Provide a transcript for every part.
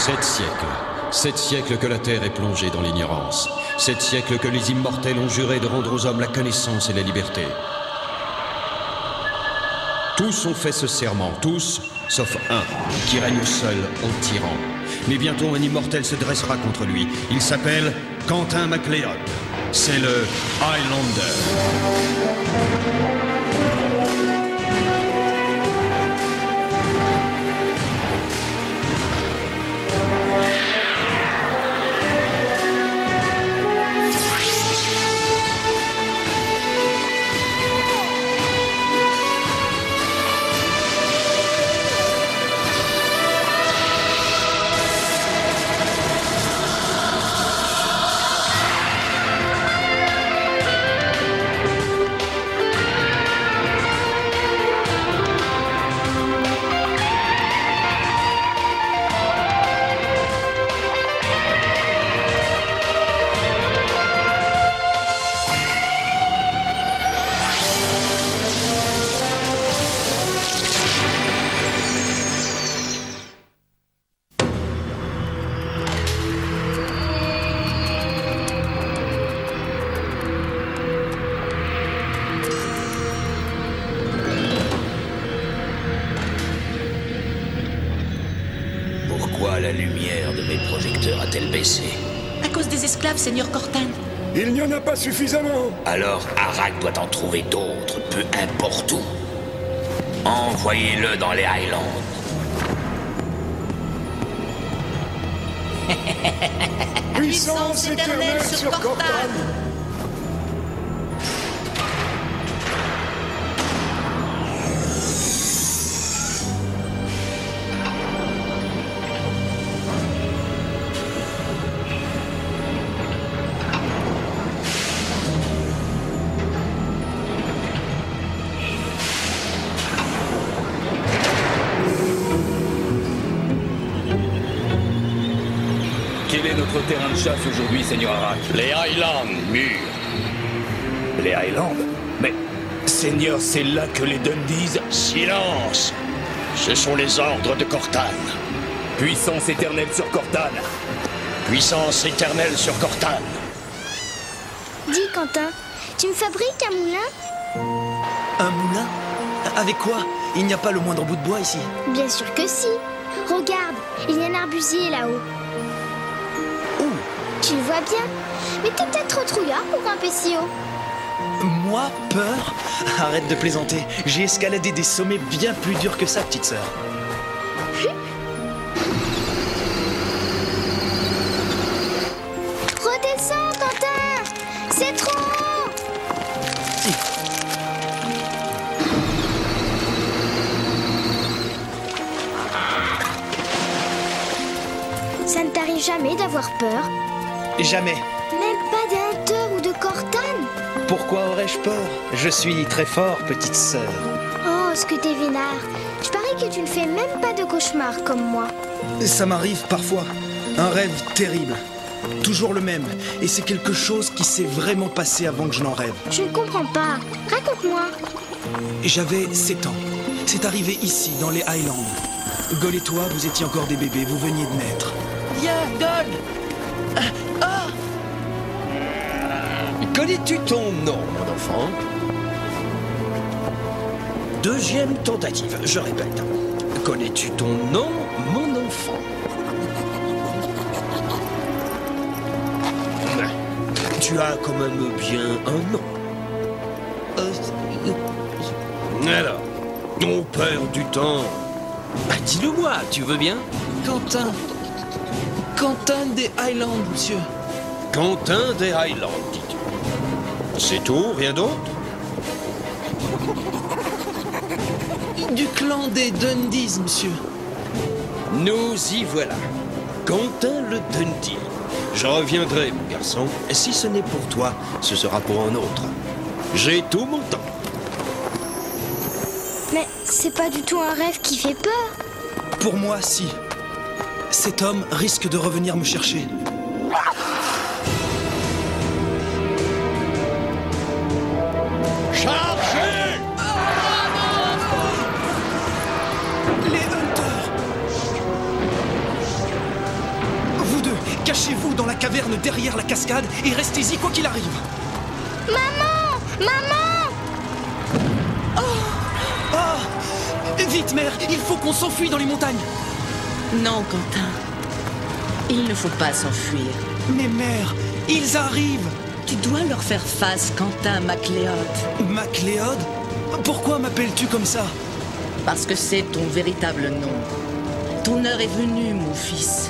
7 siècles. 7 siècles que la Terre est plongée dans l'ignorance. 7 siècles que les immortels ont juré de rendre aux hommes la connaissance et la liberté. Tous ont fait ce serment, tous, sauf un, qui règne seul en tyran. Mais bientôt un immortel se dressera contre lui. Il s'appelle Quentin MacLeod. C'est le Highlander. Pourquoi la lumière de mes projecteurs a-t-elle baissé? À cause des esclaves, Seigneur Cortan. Il n'y en a pas suffisamment. Alors Arak doit en trouver d'autres, peu importe où. Envoyez-le dans les Highlands. Puissance éternelle sur Cortan. Quel est notre terrain de chasse aujourd'hui, Seigneur Arak? Les Highlands, mûrs. Les Highlands? Mais, Seigneur, c'est là que les Dundees... Silence! Ce sont les ordres de Cortan. Puissance éternelle sur Cortan. Puissance éternelle sur Cortan. Dis, Quentin, tu me fabriques un moulin? Un moulin? Avec quoi? Il n'y a pas le moindre bout de bois ici. Bien sûr que si. Regarde, il y a un arbusier là-haut. Où? Tu le vois bien? Mais t'es peut-être trop trouillard pour grimper si haut. Moi, peur? Arrête de plaisanter. J'ai escaladé des sommets bien plus durs que ça, petite sœur. Redescends, Quentin! C'est trop haut! Ça ne t'arrive jamais d'avoir peur? Jamais. Même pas des hunters ou de Cortan? Pourquoi aurais-je peur? Je suis très fort, petite sœur. Oh, ce que t'es vénard. Je parie que tu ne fais même pas de cauchemars comme moi. Ça m'arrive parfois. Un rêve terrible. Toujours le même. Et c'est quelque chose qui s'est vraiment passé avant que je n'en rêve. Je ne comprends pas. Raconte-moi. J'avais 7 ans. C'est arrivé ici, dans les Highlands. Gol et toi, vous étiez encore des bébés, vous veniez de naître. Viens, Gol! Connais-tu ton nom, mon enfant? Deuxième tentative, je répète. Connais-tu ton nom, mon enfant? Tu as quand même bien un nom. Alors, on perd du temps. Dis-le-moi, tu veux bien? Quentin. Quentin des Highlands, monsieur. Quentin des Highlands, dis-tu. C'est tout, rien d'autre? Du clan des Dundees, monsieur. Nous y voilà. Quentin le Dundee. Je reviendrai, mon garçon. Et si ce n'est pour toi, ce sera pour un autre. J'ai tout mon temps. Mais c'est pas du tout un rêve qui fait peur. Pour moi, si. Cet homme risque de revenir me chercher. Chargez! Les Hunters! Cachez-vous dans la caverne derrière la cascade et restez-y quoi qu'il arrive. Maman! Maman! Vite, mère, il faut qu'on s'enfuit dans les montagnes. Non, Quentin. Il ne faut pas s'enfuir. Mais mère, ils arrivent. Tu dois leur faire face, Quentin MacLeod. MacLeod? Pourquoi m'appelles-tu comme ça? Parce que c'est ton véritable nom. Ton heure est venue, mon fils.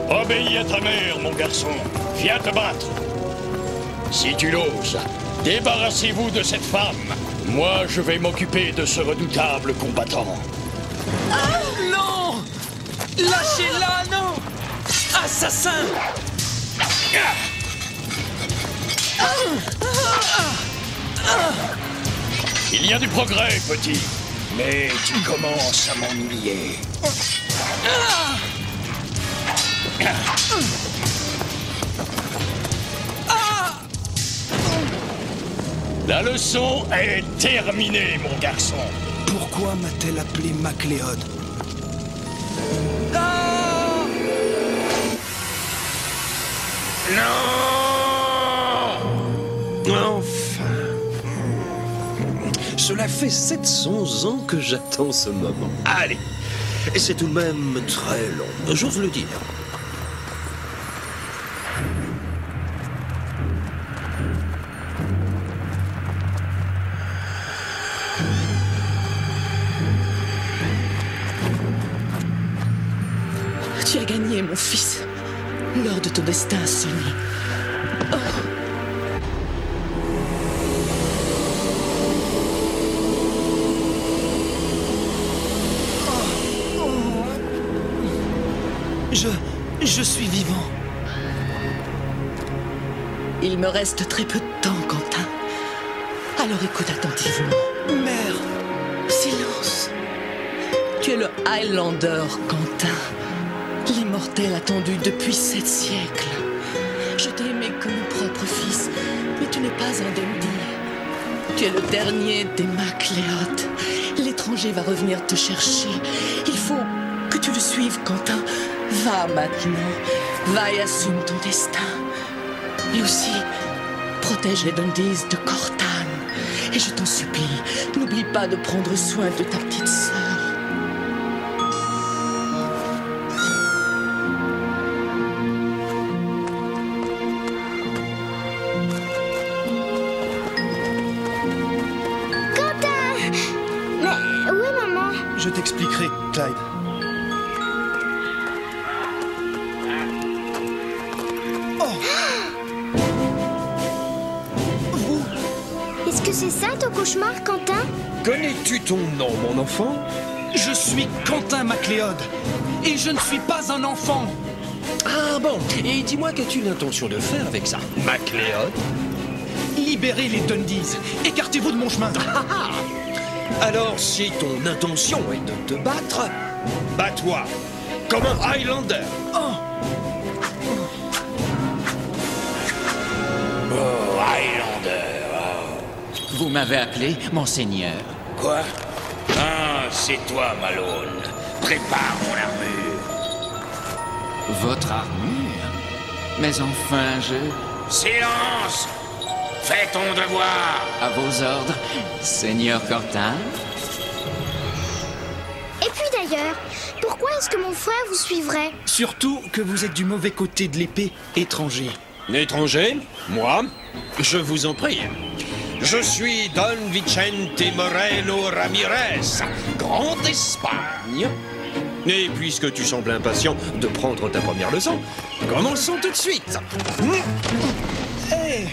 Obéis à ta mère, mon garçon. Viens te battre. Si tu l'oses, débarrassez-vous de cette femme. Moi, je vais m'occuper de ce redoutable combattant. Non! Lâchez-la, non! Assassin! Il y a du progrès, petit. Mais tu commences à m'ennuyer. La leçon est terminée, mon garçon. Pourquoi m'a-t-elle appelé MacLeod? Non! Enfin... Cela fait 700 ans que j'attends ce moment. Allez! Et c'est tout de même très long, j'ose le dire. Tu as gagné, mon fils. L'heure de ton destin a sonné. Je suis vivant. Il me reste très peu de temps, Quentin. Alors écoute attentivement. Mère. Silence. Tu es le Highlander, Quentin. L'immortel attendu depuis 7 siècles. Je t'ai aimé comme mon propre fils, mais tu n'es pas un Dundee. Tu es le dernier des MacLeod. L'étranger va revenir te chercher. Il faut que tu le suives, Quentin. Va maintenant. Va et assume ton destin. Et aussi, protège les Dundees de Cortan. Et je t'en supplie, n'oublie pas de prendre soin de ta petite sœur. Je t'expliquerai, Clyde. Vous... Est-ce que c'est ça ton cauchemar, Quentin? Connais-tu ton nom, mon enfant? Je suis Quentin MacLeod. Et je ne suis pas un enfant. Ah bon, et dis-moi, qu'as-tu l'intention de faire avec ça, MacLeod? Libérez les Dundees. Écartez-vous de mon chemin. Alors, si ton intention est de te battre, bats-toi, comme un Highlander. Oh, Highlander. Vous m'avez appelé, monseigneur. Quoi? Ah, c'est toi, Malone. Prépare mon armure. Votre armure? Mais enfin, Silence! Fais ton devoir! À vos ordres, Seigneur Quentin. Et puis d'ailleurs, pourquoi est-ce que mon frère vous suivrait? Surtout que vous êtes du mauvais côté de l'épée, étranger. Étranger? Moi? Je vous en prie. Je suis Don Vicente Moreno Ramirez, grand d'Espagne. Et puisque tu sembles impatient de prendre ta première leçon, commençons tout de suite. Hey!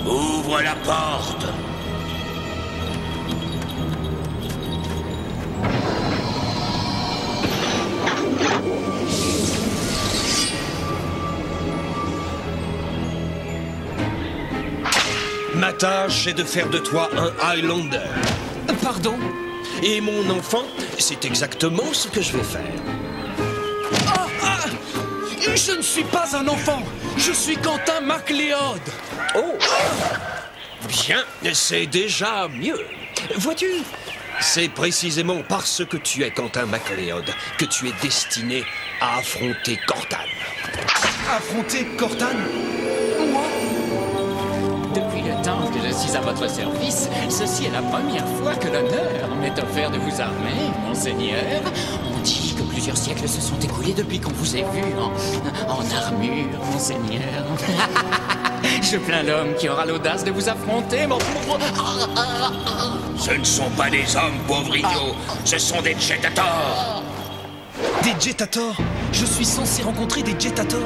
Ouvre la porte! Ma tâche est de faire de toi un Highlander. Pardon? Et mon enfant, c'est exactement ce que je vais faire. Je ne suis pas un enfant. Je suis Quentin MacLeod. Oh! Bien, c'est déjà mieux. Vois-tu, c'est précisément parce que tu es Quentin MacLeod que tu es destiné à affronter Cortan. Affronter Cortan? Depuis le temps que je suis à votre service, ceci est la première fois que l'honneur m'est offert de vous armer, monseigneur. On dit que plusieurs siècles se sont écoulés depuis qu'on vous ait vu en armure, monseigneur. Je plains l'homme qui aura l'audace de vous affronter, mon... Ce ne sont pas des hommes, pauvre idiot. Ce sont des Jetator. Des Jetator? Je suis censé rencontrer des Jetator?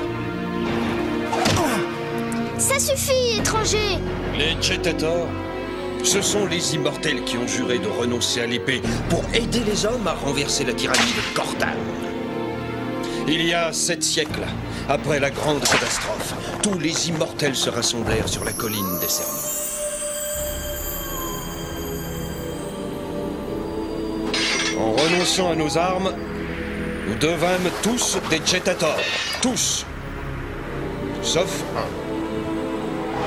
Ça suffit, étranger! Les Jetator, ce sont les immortels qui ont juré de renoncer à l'épée pour aider les hommes à renverser la tyrannie de Cortan. Il y a 7 siècles, après la grande catastrophe, tous les immortels se rassemblèrent sur la colline des Serments. En renonçant à nos armes, nous devînmes tous des Jetator. Tous. Sauf un.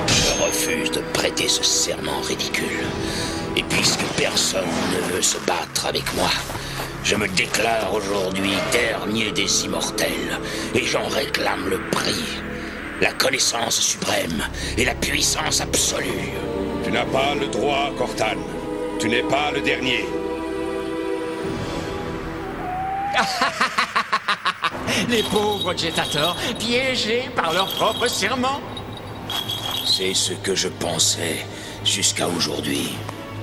Je refuse de prêter ce serment ridicule. Et puisque personne ne veut se battre avec moi, je me déclare aujourd'hui dernier des immortels. Et j'en réclame le prix. La connaissance suprême et la puissance absolue. Tu n'as pas le droit, Cortan. Tu n'es pas le dernier. Les pauvres Jetator, piégés par leur propre serment. C'est ce que je pensais jusqu'à aujourd'hui.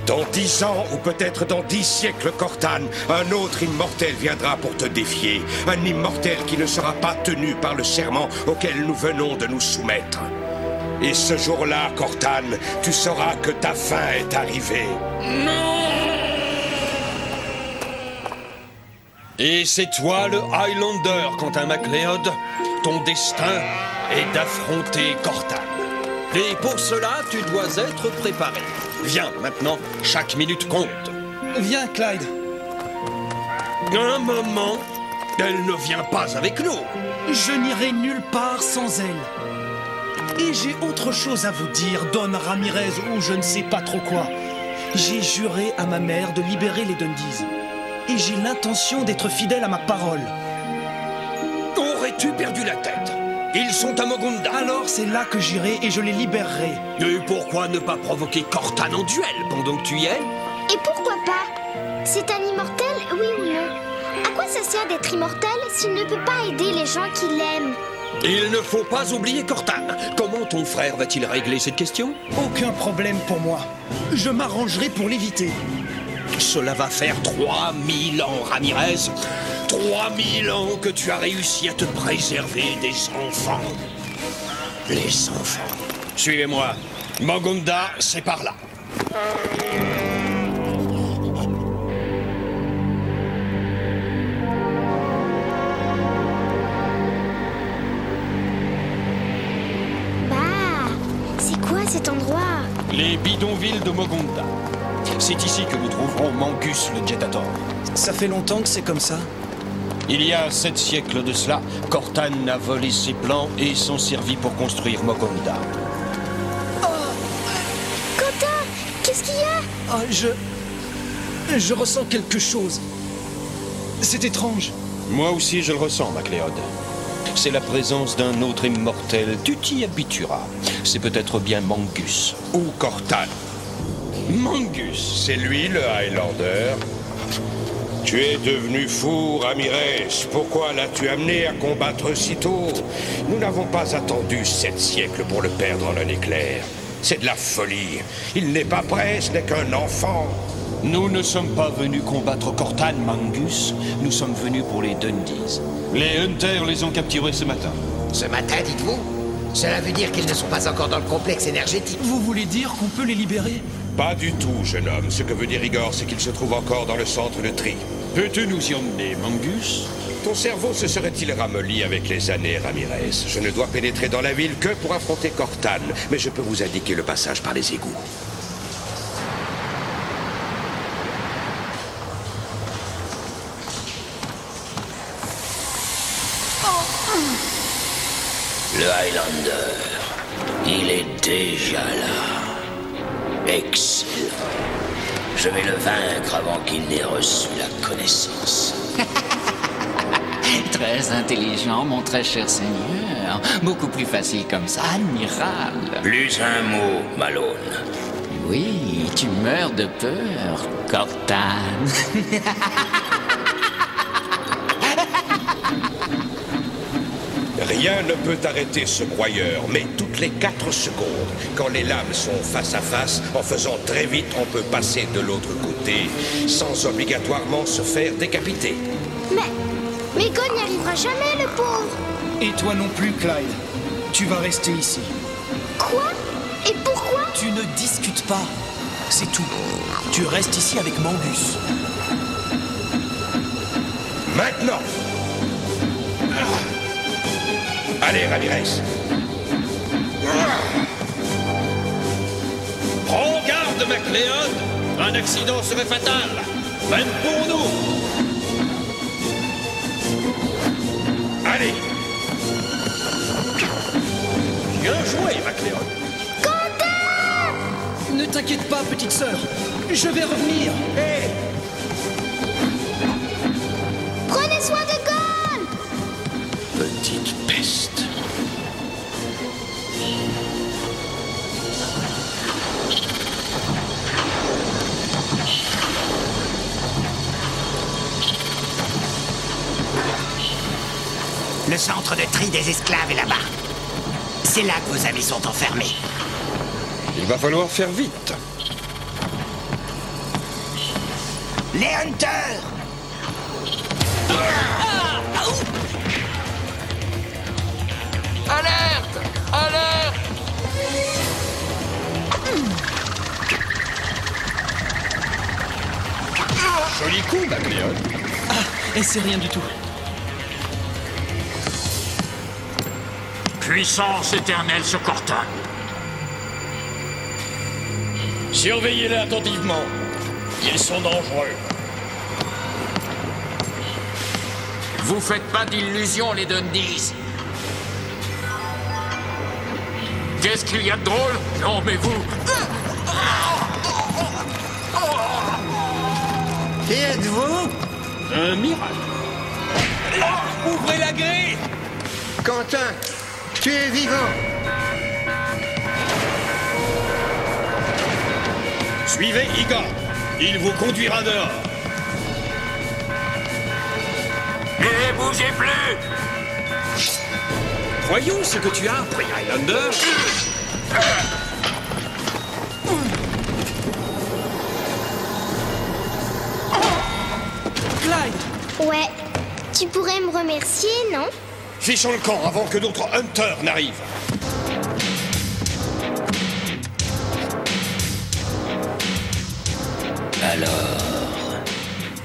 Dans 10 ans, ou peut-être dans 10 siècles, Cortan, un autre immortel viendra pour te défier. Un immortel qui ne sera pas tenu par le serment auquel nous venons de nous soumettre. Et ce jour-là, Cortan, tu sauras que ta fin est arrivée. Et c'est toi le Highlander, Quentin MacLeod. Ton destin est d'affronter Cortan. Et pour cela, tu dois être préparé. Viens, maintenant, chaque minute compte. Viens, Clyde. Un moment, elle ne vient pas avec nous. Je n'irai nulle part sans elle. Et j'ai autre chose à vous dire, Don Ramirez, ou je ne sais pas trop quoi. J'ai juré à ma mère de libérer les Dundies. Et j'ai l'intention d'être fidèle à ma parole. Aurais-tu perdu la tête? Ils sont à Mogunda. Alors c'est là que j'irai et je les libérerai. Et pourquoi ne pas provoquer Cortan en duel pendant que tu y es? Et pourquoi pas? C'est un immortel, oui ou non? À quoi ça sert d'être immortel s'il ne peut pas aider les gens qui l'aiment? Il ne faut pas oublier Cortan. Comment ton frère va-t-il régler cette question? Aucun problème pour moi. Je m'arrangerai pour l'éviter. Cela va faire 3000 ans, Ramirez. 3000 ans que tu as réussi à te préserver des enfants. Les enfants. Suivez-moi. Mogunda, c'est par là. Bah, c'est quoi cet endroit? Les bidonvilles de Mogunda. C'est ici que nous trouverons Mangus le Jetator. Ça fait longtemps que c'est comme ça? Il y a 7 siècles de cela, Cortan a volé ses plans et s'en servi pour construire Mogunda. Quentin, qu'est-ce qu'il y a? Je ressens quelque chose. C'est étrange. Moi aussi je le ressens, MacLeod. C'est la présence d'un autre immortel. Tu t'y habitueras. C'est peut-être bien Mangus. Ou Cortan. Mangus. C'est lui le Highlander. Tu es devenu fou, Ramirez. Pourquoi l'as-tu amené à combattre si tôt? Nous n'avons pas attendu 7 siècles pour le perdre en un éclair. C'est de la folie. Il n'est pas prêt, ce n'est qu'un enfant. Nous ne sommes pas venus combattre Cortan, Mangus. Nous sommes venus pour les Dundies. Les Hunters les ont capturés ce matin. Ce matin, dites-vous? Cela veut dire qu'ils ne sont pas encore dans le complexe énergétique. Vous voulez dire qu'on peut les libérer? Pas du tout, jeune homme. Ce que veut dire Igor, c'est qu'il se trouve encore dans le centre de tri. Peux-tu nous y emmener, Mangus? Ton cerveau se serait-il ramolli avec les années, Ramirez? Je ne dois pénétrer dans la ville que pour affronter Cortan, mais je peux vous indiquer le passage par les égouts. Le Highlander, il est déjà là. Excellent. Je vais le vaincre avant qu'il n'ait reçu la connaissance. Très intelligent, mon très cher seigneur. Beaucoup plus facile comme ça, admirable. Plus un mot, Malone. Oui, tu meurs de peur, Cortane. Rien ne peut arrêter ce broyeur, mais toutes les 4 secondes, quand les lames sont face à face, en faisant très vite, on peut passer de l'autre côté, sans obligatoirement se faire décapiter. Mais Gon n'y arrivera jamais, le pauvre. Et toi non plus, Clyde. Tu vas rester ici. Quoi? Et pourquoi? Tu ne discutes pas. C'est tout. Tu restes ici avec Mangus. Maintenant! Allez, Ramirez. Prends garde, MacLeod. Un accident serait fatal. Même pour nous. Allez! Bien joué, MacLeod. Ne t'inquiète pas, petite sœur. Je vais revenir. Hé! Prenez soin de Gon. Petite peste. Le centre de tri des esclaves est là-bas. C'est là que vos amis sont enfermés. Il va falloir faire vite. Les Hunters! Alerte! Alerte! Joli coup, MacLeod. Et c'est rien du tout. Puissance éternelle sur Cortane. Surveillez-les attentivement. Ils sont dangereux. Vous faites pas d'illusions, les Dundies. Qu'est-ce qu'il y a de drôle? Non, mais vous... Qui êtes-vous? Un miracle. Ouvrez la grille! Quentin, tu es vivant. Suivez Igor. Il vous conduira dehors. Et bougez plus! Voyons ce que tu as appris, Highlander. Clyde! Ouais. Tu pourrais me remercier, non? Fichons le camp avant que d'autres hunters n'arrivent. Alors,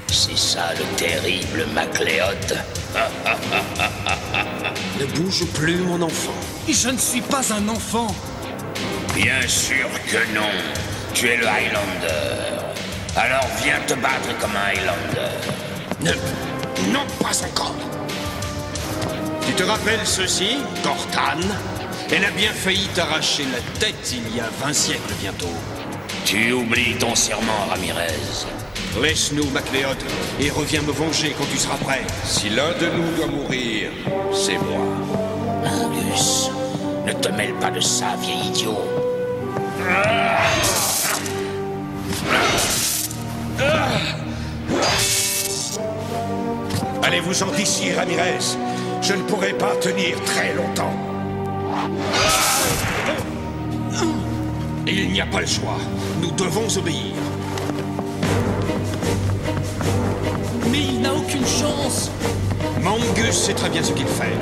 c'est ça le terrible MacLeod. Ne bouge plus, mon enfant. Je ne suis pas un enfant. Bien sûr que non. Tu es le Highlander. Alors viens te battre comme un Highlander. Non, pas encore. Tu te rappelles ceci, Cortane? Elle a bien failli t'arracher la tête il y a 20 siècles bientôt. Tu oublies ton serment, Ramirez. Laisse-nous, MacLeod, et reviens me venger quand tu seras prêt. Si l'un de nous doit mourir, c'est moi. Angus, ne te mêle pas de ça, vieil idiot. Allez-vous-en d'ici, Ramirez. Je ne pourrai pas tenir très longtemps. Il n'y a pas le choix. Nous devons obéir. Mais il n'a aucune chance. Mangus sait très bien ce qu'il fait.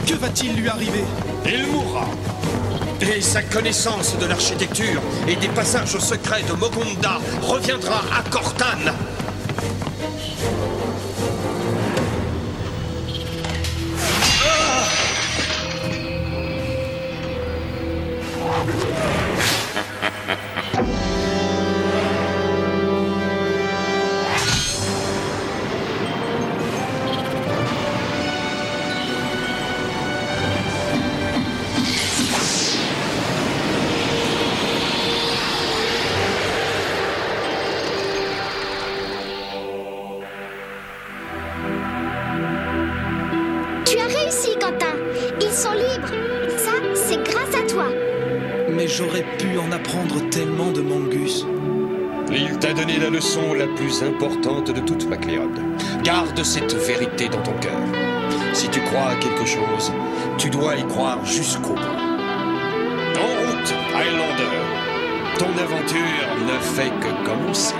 Que va-t-il lui arriver? Il mourra. Et sa connaissance de l'architecture et des passages secrets de Mogonda reviendra à Cortane. libre. Ça, c'est grâce à toi. Mais j'aurais pu en apprendre tellement de Mangus. Il t'a donné la leçon la plus importante de toute, MacLeod. Garde cette vérité dans ton cœur. Si tu crois à quelque chose, tu dois y croire jusqu'au bout. En route, Highlander. Ton aventure ne fait que commencer.